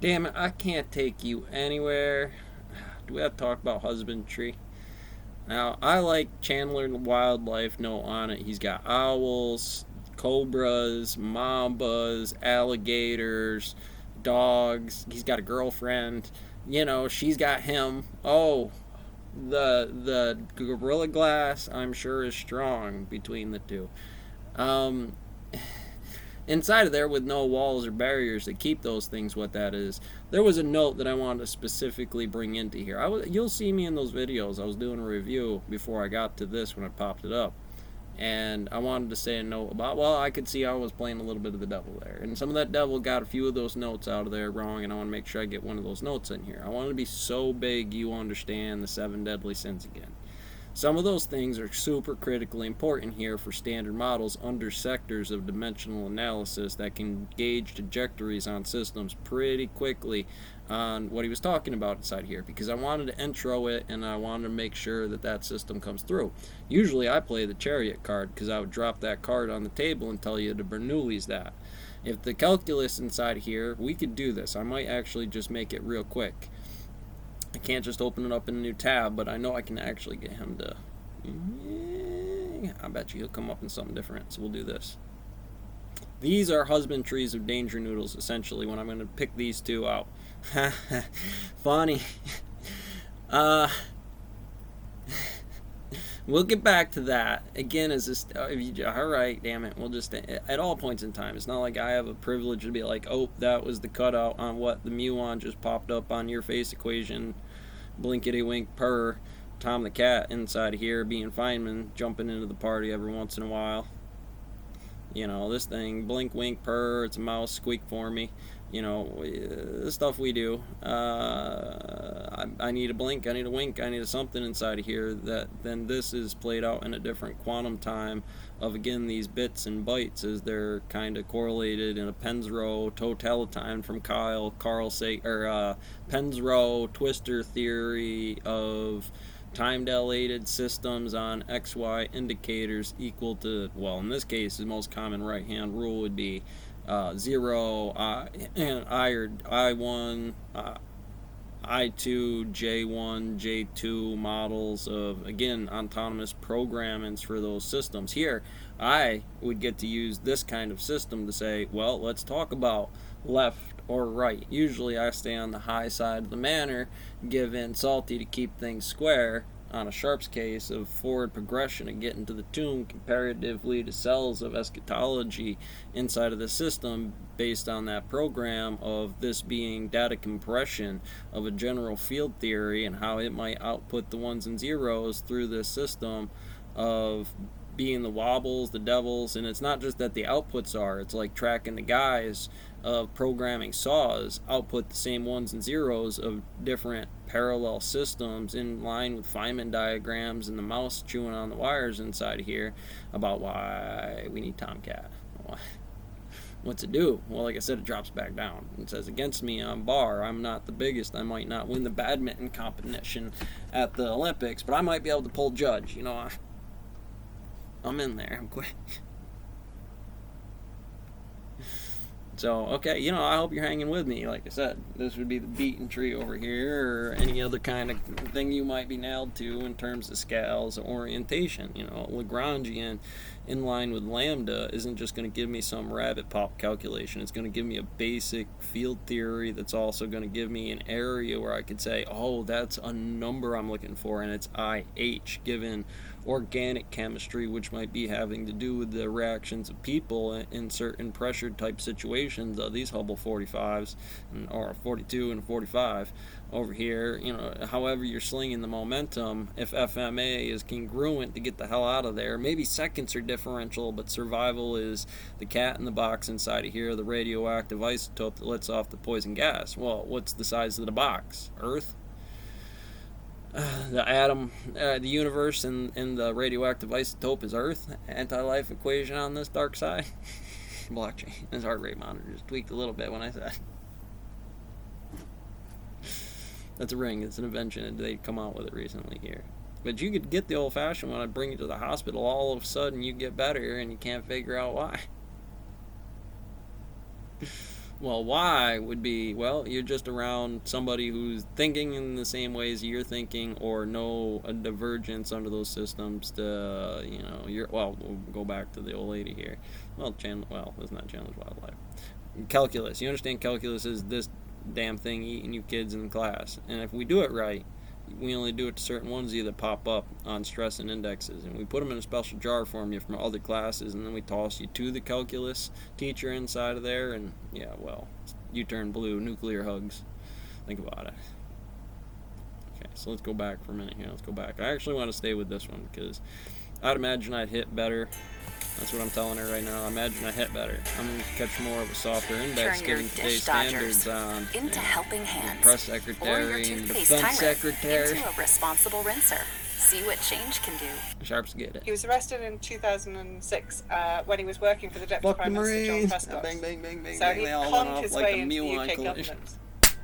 Damn it, I can't take you anywhere. Do we have to talk about husbandry? Now, I like Chandler in the Wildlife note on it. He's got owls, cobras, mambas, alligators, dogs. He's got a girlfriend. You know, she's got him. Oh, the Gorilla Glass, I'm sure, is strong between the two. Um, Inside of there, with no walls or barriers that keep those things what that is, there was a note that I wanted to specifically bring into here. You'll see me in those videos. I was doing a review before I got to this when I popped it up, and I wanted to say a note about, well, I could see I was playing a little bit of the devil there, and some of that devil got a few of those notes out of there wrong, and I want to make sure I get one of those notes in here. I want to be so big you understand the seven deadly sins again. Some of those things are super critically important here for standard models under sectors of dimensional analysis that can gauge trajectories on systems pretty quickly on what he was talking about inside here, because I wanted to intro it and I wanted to make sure that that system comes through. Usually I play the chariot card because I would drop that card on the table and tell you to Bernoulli's that. If the calculus inside here, we could do this. I might actually just make it real quick. I can't just open it up in a new tab, but I know I can actually get him to. I bet you he'll come up in something different. So we'll do this. These are husbandries of danger noodles, essentially, when I'm going to pick these two out. Funny. Uh, we'll get back to that. Again, is this. Alright, damn it. We'll just. At all points in time, it's not like I have a privilege to be like, oh, that was the cutout on what the muon just popped up on your face equation. Blinkety wink purr. Tom the cat inside here being Feynman, jumping into the party every once in a while. You know, this thing, blink, wink, purr, it's a mouse, squeak for me. You know, the stuff we do. I need a blink, I need a wink, I need a something inside of here that then this is played out in a different quantum time of, again, these bits and bytes as they're kind of correlated in a Pensrow totalitime from Carl Pensrow twister theory of time dilated systems on XY indicators equal to, well, in this case, the most common right hand rule would be 0, I1, I2, J1, J2 models of, again, autonomous programmings for those systems. Here, I would get to use this kind of system to say, well, let's talk about left or right. Usually I stay on the high side of the manor, give in salty to keep things square on a Sharp's case of forward progression and get into the tomb comparatively to cells of eschatology inside of the system based on that program of this being data compression of a general field theory and how it might output the ones and zeros through this system of being the wobbles, the devils, and it's not just that the outputs are, it's like tracking the guys of programming saws output the same ones and zeros of different parallel systems in line with Feynman diagrams and the mouse chewing on the wires inside here about why we need Tomcat. What's it do? Well, like I said, it drops back down. It says, against me on bar, I'm not the biggest. I might not win the badminton competition at the Olympics, but I might be able to pull judge. You know, I'm in there. I'm quick. So, okay, you know, I hope you're hanging with me. Like I said, this would be the beaten tree over here, or any other kind of thing you might be nailed to in terms of scales or orientation. You know, Lagrangian in line with lambda isn't just going to give me some rabbit pop calculation. It's going to give me a basic field theory that's also going to give me an area where I could say, oh, that's a number I'm looking for, and it's IH, given organic chemistry, which might be having to do with the reactions of people in certain pressure type situations of these Hubble 45s or 42 and 45 over here. You know, however you're slinging the momentum, if FMA is congruent to get the hell out of there, maybe seconds are differential, but survival is the cat in the box inside of here, the radioactive isotope that lets off the poison gas. Well, what's the size of the box? Earth? The atom, the universe, and the radioactive isotope is Earth. Anti-life equation on this dark side. Blockchain. His heart rate monitor just tweaked a little bit when I said. That's a ring. It's an invention. They come out with it recently here. But you could get the old-fashioned one. I'd bring you to the hospital. All of a sudden, you get better, and you can't figure out why. Well, why would be, well, you're just around somebody who's thinking in the same ways you're thinking, or know a divergence under those systems to, well, we'll go back to the old lady here. Well, it's not challenge wildlife. Calculus. You understand calculus is this damn thing eating you kids in class. And if we do it right, we only do it to certain ones that pop up on stress and indexes, and we put them in a special jar for you from other classes, and then we toss you to the calculus teacher inside of there, and yeah, well, you turn blue. Nuclear hugs. Think about it. Okay, so let's go back for a minute here. Let's go back. I actually want to stay with this one because I'd imagine I'd hit better. That's what I'm telling her right now. I imagine I hit better. I'm going to catch more of a softer index, given today's standards on into helping hands, press secretary and defense secretary. Into a responsible rinser. See what change can do. Sharps get it. He was arrested in 2006 when he was working for the Deputy Prime Minister John Prescott. Bang, bang, bang, bang, So bang. he They all went conned off his like way a into the mule UK on collision. government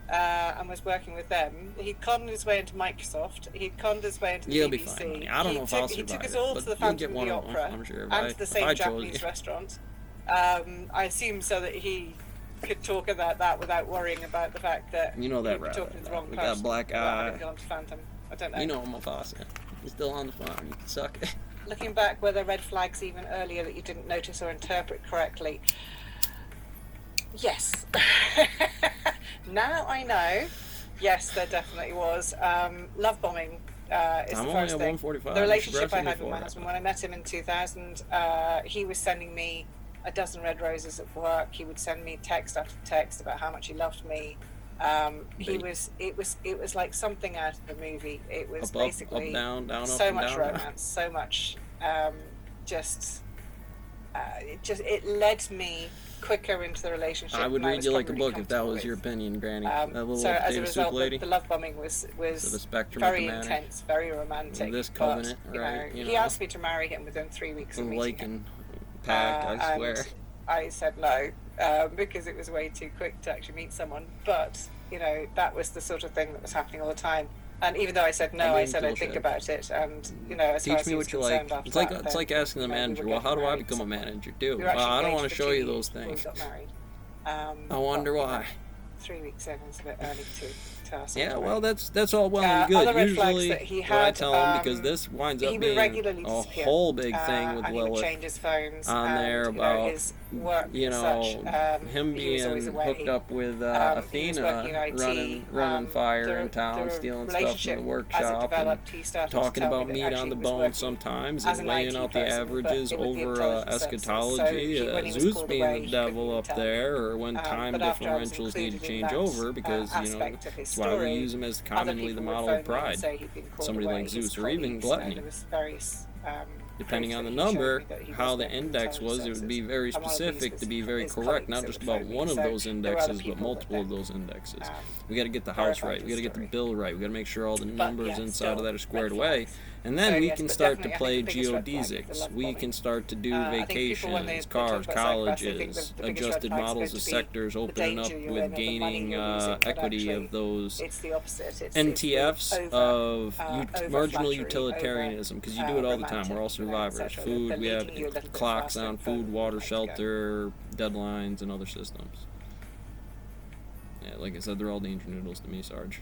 and was working with them. He conned his way into Microsoft. He conned his way into the You'll BBC. be fine, honey. I don't know if I'll survive He took us it, all but to the you'll Phantom get of one the of them, Opera I'm sure, and to the if same I chose Japanese you. restaurant. I assume so that he could talk about that without worrying about the fact that You know that he'd be rabbit. talking to the wrong We person got black about eye. having gone to Phantom. I don't know. You know Mufasa. He's still on the farm. You can suck it. Looking back, were there red flags even earlier that you didn't notice or interpret correctly? Yes. Now I know. Yes, there definitely was. Love bombing is I'm the only first at thing. 145. The relationship I Aggressively had with my for it. husband when I met him in 2000, he was sending me a dozen red roses at work. He would send me text after text about how much he loved me. It was like something out of the movie. It was Up, basically up, down, down, so up, much and down. romance, so much it led me quicker into the relationship. I would than read was you like a probably book if that was comfortable your with. opinion, Granny. That little So as a potato soup result, lady. the love bombing was So the spectrum very of the intense, very romantic. This but, covenant, right, he asked me to marry him within 3 weeks of meeting Lake him. and pack, I swear. And I said no because it was way too quick to actually meet someone. But that was the sort of thing that was happening all the time. And even though I said no, I said I'd think about it. And as far Teach as me he was what you like. concerned after It's like that, it's like then, asking the we were manager, well, getting how do I married become a somewhere. manager too? We were Well, actually I don't engaged want to for show 2 you years those before we things. got married. I wonder why. 3 weeks in is a bit early to ask. Yeah, well, that's all well and Other good. red flags Usually, that he what I had, tell him, because this winds up he would being regularly a disappear. whole big thing with and he would Lilith change his phones on and, there about, his work and such. him he was always being away. hooked up with He was Athena, working in IT. running fire the- in town, the stealing stuff from the relationship, as it workshop, and developed, he started to talking tell me about that meat actually on the he was bone working sometimes, as and an laying IT out the person, averages but with the over intelligence services. eschatology. So when he was Zeus called being away, the he devil couldn't up tell. there, or when time But after I was differentials need to included in change that, over, because aspect of his that's why we story, use him as other commonly people the would model phone of me and pride. say he'd been called Somebody away. like His Zeus, or even colleagues, gluttony. there was various, Depending proof on the that he showed number, me that he how was the working in index was, intelligence it would be services. very And one of these specific was to be very his correct, colleagues not that just would about phone me. one of So those there were other indexes, but people that multiple of then, those indexes. We got to get the house verified right. We got to get the story. bill right. We got to make sure all the numbers yeah, inside still, of that are squared red away. flags. And then So, we yes, can but start to definitely, I play think the biggest red flag was the geodesics. love We bombing. can start to do I think people, when vacations, they cars, talk about psychopaths, they think colleges, the biggest red adjusted flag is models going of to be sectors the opening up danger you're with in or the money gaining you're losing, but equity actually of those it's the opposite. It's NTFs the of over marginal flattery, utilitarianism, because you do it all the time. We're all survivors. etc. Food, They're we have leading you a little bit clocks faster on than food, water, you'd like to go. shelter, deadlines, and other systems. Yeah, like I said, they're all danger noodles to me, Sarge.